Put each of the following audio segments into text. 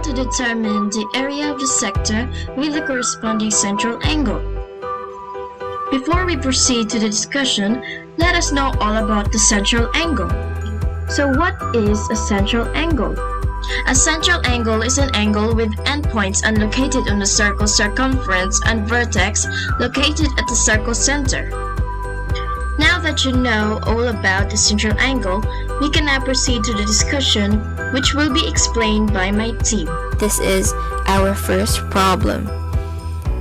to determine the area of the sector with the corresponding central angle. Before we proceed to the discussion, let us know all about the central angle. So what is a central angle? A central angle is an angle with endpoints located on the circle's circumference and vertex located at the circle center. Now that you know all about the central angle, we can now proceed to the discussion, which will be explained by my team. This is our first problem.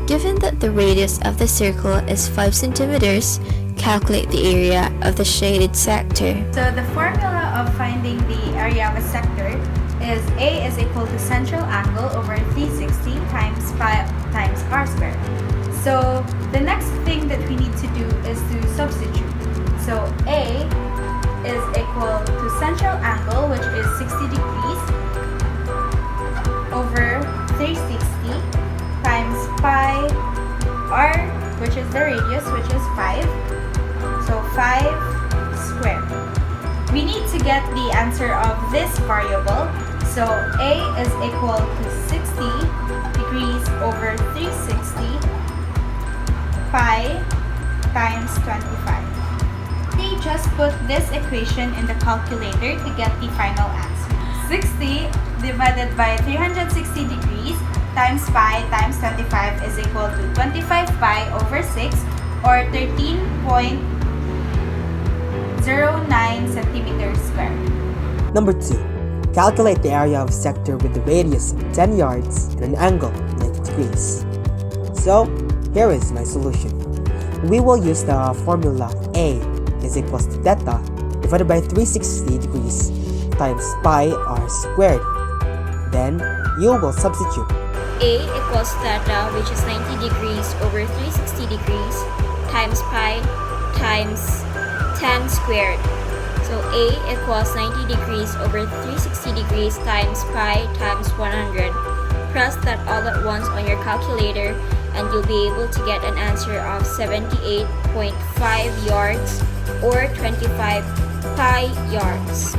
Given that the radius of the circle is 5 centimeters, calculate the area of the shaded sector. So the formula of finding the area of a sector is A is equal to central angle over 360 times pi times r squared. So the next thing that we need to do is to substitute. So A is equal to central angle, which is 60 degrees, over 360 times pi r, which is the radius, which is 5. So 5 squared. We need to get the answer of this variable. So A is equal to 60 degrees over 360 pi times 25. We just put this equation in the calculator to get the final answer. 60 divided by 360 degrees times pi times 25 is equal to 25 pi over 6, or 13.09 centimeters squared. Number 2. Calculate the area of a sector with the radius of 10 yards and an angle of 90 degrees. So, here is my solution. We will use the formula A is equals to theta divided by 360 degrees times pi r squared. Then, you will substitute. A equals theta, which is 90 degrees over 360 degrees times pi times 10 squared. So A equals 90 degrees over 360 degrees times pi times 100. Press that all at once on your calculator and you'll be able to get an answer of 78.5 yards or 25 pi yards.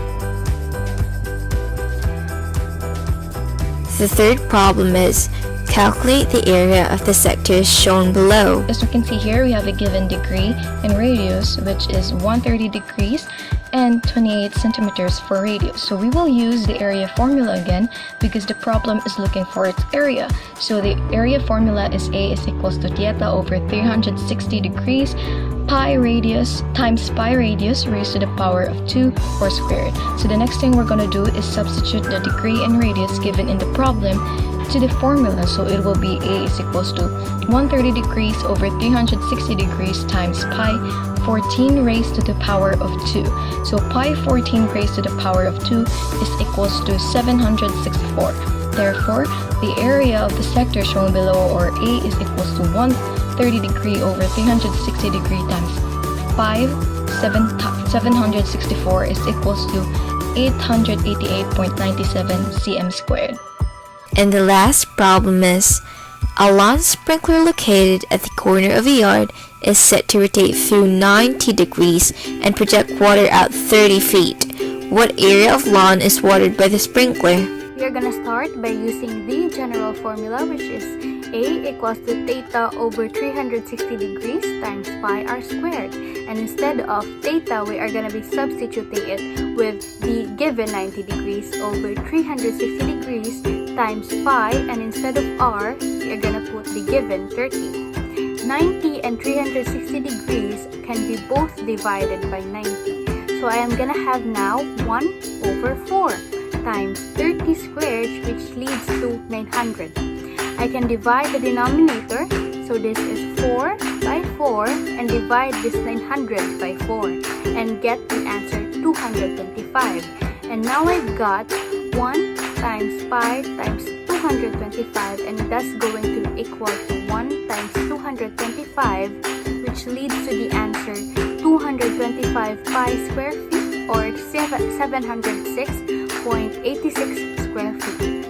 The third problem is calculate the area of the sectors shown below. As you can see here, we have a given degree and radius, which is 130 degrees and 28 centimeters for radius. So we will use the area formula again because the problem is looking for its area. So the area formula is A is equals to theta over 360 degrees pi radius times pi radius raised to the power of 2 or squared. So the next thing we're going to do is substitute the degree and radius given in the problem to the formula. So it will be A is equals to 130 degrees over 360 degrees times pi 14 raised to the power of 2. So pi 14 raised to the power of 2 is equals to 764. Therefore, the area of the sector shown below, or A, is equals to 130 degree over 360 degree times 764 is equals to 888.97 cm squared. And the last problem is a lawn sprinkler located at the corner of a yard is set to rotate through 90 degrees and project water out 30 feet. What area of lawn is watered by the sprinkler? We are going to start by using the general formula, which is A equals to theta over 360 degrees times pi r squared. And instead of theta, we are going to be substituting it with the given 90 degrees over 360 degrees times pi, and instead of r, we are going to put the given 30. 90 and 360 degrees can be both divided by 90. So I am going to have now 1 over 4 times 30 squared, which leads to 900. I can divide the denominator, so this is 4 by 4, and divide this 900 by 4 and get the answer 225. And now I've got 1 times pi times 225, and that's going to equal to 1 times 225, which leads to the answer 225 pi square feet, or 706.86 square feet.